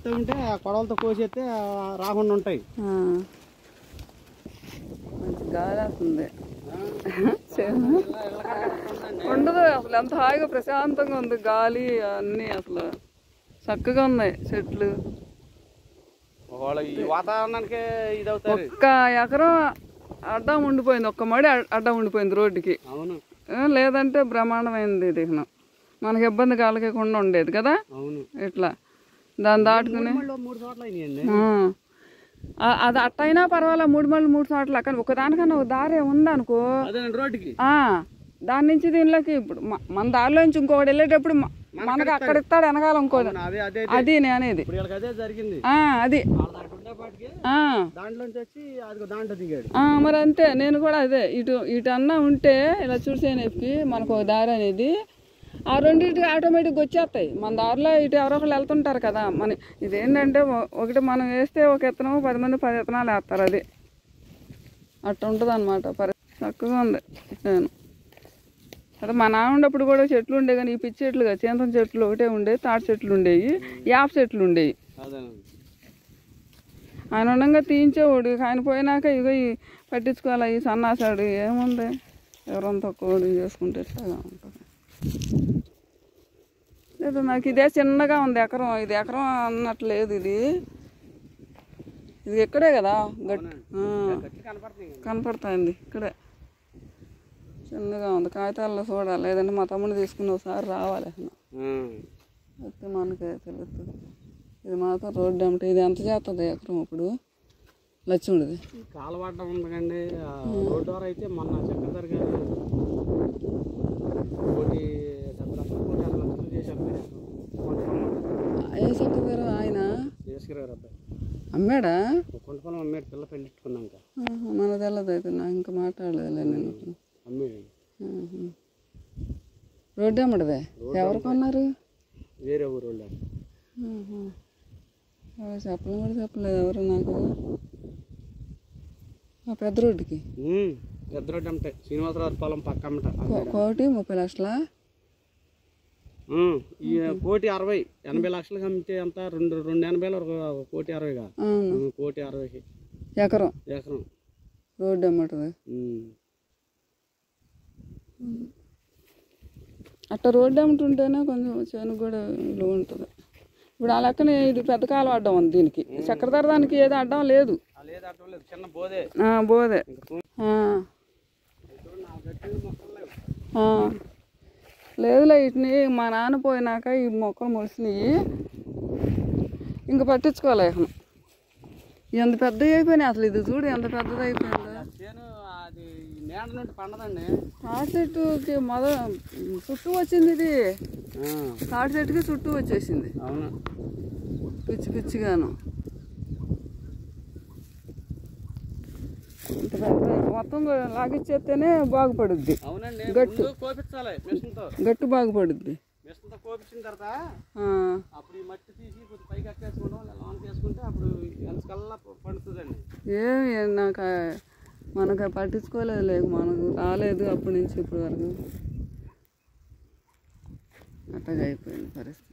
ఎత్తు ఉంటే ఆ కొడవలతో కోసేస్తే రాకుండా ఉంటాయి. మంచి గాలి వస్తుంది, ఉండదు అసలు. ఎంత హాయిగా ప్రశాంతంగా ఉంది, గాలి అన్నీ అసలు చక్కగా ఉన్నాయి చెట్లు. వాతావరణానికి ఇది అవుతారు. ఒక్క ఎకరం అడ్డం ఉండిపోయింది, ఒక్క మడి అడ్డం ఉండిపోయింది రోడ్డుకి. అవును, లేదంటే బ్రహ్మాండమైంది దిహనం, మనకి ఇబ్బంది కలగకుండా ఉండేది కదా. ఇట్లా దాన్ని దాటుకుని అది అట్టయినా పర్వాలేదు, 3 చోట్ల. కానీ ఒకదానికన్నా ఒక దారి ఉందనుకో రోడ్డుకి, దాని నుంచి దీనిలోకి ఇప్పుడు మన దారిలో నుంచి ఇంకొకటి వెళ్ళేటప్పుడు మనకి అక్కడ ఇస్తాడు వెనకాల ఇంకోది. అది నేను అనేది అది మరి అంతే. నేను కూడా అదే ఇటు అన్నా ఉంటే ఇలా చూసేకి మనకు ఒక దారి అనేది, ఆ రెండింటికి ఆటోమేటిక్గా వచ్చేస్తాయి. మన దారిలో ఇటు ఎవరో ఒకళ్ళు వెళ్తుంటారు కదా. ఇదేంటంటే ఒకటి మనం వేస్తే ఒక విత్తనం 10 మంది 10 విత్తనాలు వేస్తారు. అది అట్లా ఉంటుంది అన్నమాట. చక్కగా ఉంది. నేను అదే మా నాన్న ఉండేప్పుడు కూడా చెట్లు ఉండే, కానీ ఈ పిచ్చి చెట్లు కదా, చింతం చెట్లు ఒకటే ఉండేవి, తాటి చెట్లు ఉండేవి, యాప చెట్లు ఉండేవి. ఆయన ఉండగా తీయించేవాడు. ఆయన పోయినాక ఇగో పట్టించుకోవాలి, ఈ సన్నాసాడు ఏముంది, ఎవరంతా కోడి చేసుకుంటే ఎట్లాగా ఉంటుంది. లేదు నాకు ఇదే చిన్నగా ఉంది ఎకరం, ఇది ఎకరం అన్నట్లేదు. ఇది ఇక్కడే కదా కనపడుతుంది, ఇక్కడే చిన్నగా ఉంది. కాగితాల్లో చూడాలి, లేదంటే మా తమ్ముడు తీసుకుని ఒకసారి రావాలి. అయితే మనకే తెలుస్తుంది. ఇది మాత్రం రోడ్డు అంటే ఇది ఎంత చేస్తుంది ఎకరం ఇప్పుడు లక్ష్ముడిది కాలవాటం ఉందండి. రోడ్డు ద్వారా అయితే మొన్న చక్రధర్ గారు 1,70 లక్షలు చేశారు. ఏ చక్రధర్ ఆయన అమ్మాడా? కొండపొలం అమ్మాడు, పిల్ల పెళ్ళిట్టుకున్నాక. మన తెల్లదు అయితే, నాకు ఇంకా మాట్లాడలేదు నేను. రోడ్డు అమ్మడదే ఎవరు కొన్నారు? వేరే ఊరు చెప్పలేదు కూడా చెప్పలేదు ఎవరు నాకు. పెద్ద రోడ్డుకి, పెద్ద రోడ్డు అంటే శ్రీనివాసరావు పొలం పక్క అమ్మట. 1,30 లక్షలా? 1,60,000 80 లక్షలకు అమ్మితే అంత 280 వరకు 1,60,000గా 1,60,000 ఎకరం రోడ్డు అమ్మటది. అట్లా రోడ్డు అమ్ముతుంటేనే కొంచెం చేనుకు కూడా విలువ ఉంటుంది. ఇప్పుడు ఆ లెక్కన ఇది పెద్ద కాలం అడ్డం ఉంది దీనికి. చక్రధర దానికి ఏదో అడ్డం లేదు, బోదే. లేదులే, వీటిని మా నాన్న పోయినాక ఈ మొక్కలు మొలిసినాయి, ఇంక పట్టించుకోలే. ఎంత పెద్దవి అయిపోయినాయి అసలు. ఇది చూడు ఎంత పెద్దది అయిపోయిందో. తాటి చెట్టుకి చుట్టూ వచ్చింది, ఇది తాటి చెట్టుకి చుట్టూ వచ్చేసింది. పిచ్చి పిచ్చిగాను. ఇంత పెద్ద మొత్తం లాగిచ్చేస్తేనే బాగుపడుద్ది, గట్టు బాగుపడుద్ది. కోపించిన తర్వాత అప్పుడు ఈ మట్టి తీసి కొద్ది పైకి అక్కేసుకోవడం, లాన్ చేసుకుంటే అప్పుడు ఎంతకల్లా పండుతుందండి. ఏమి నాకు మనకు పట్టించుకోలేదు, లేక మనకు రాలేదు అప్పటి నుంచి ఇప్పటి వరకు. అట్టగా అయిపోయింది పరిస్థితి.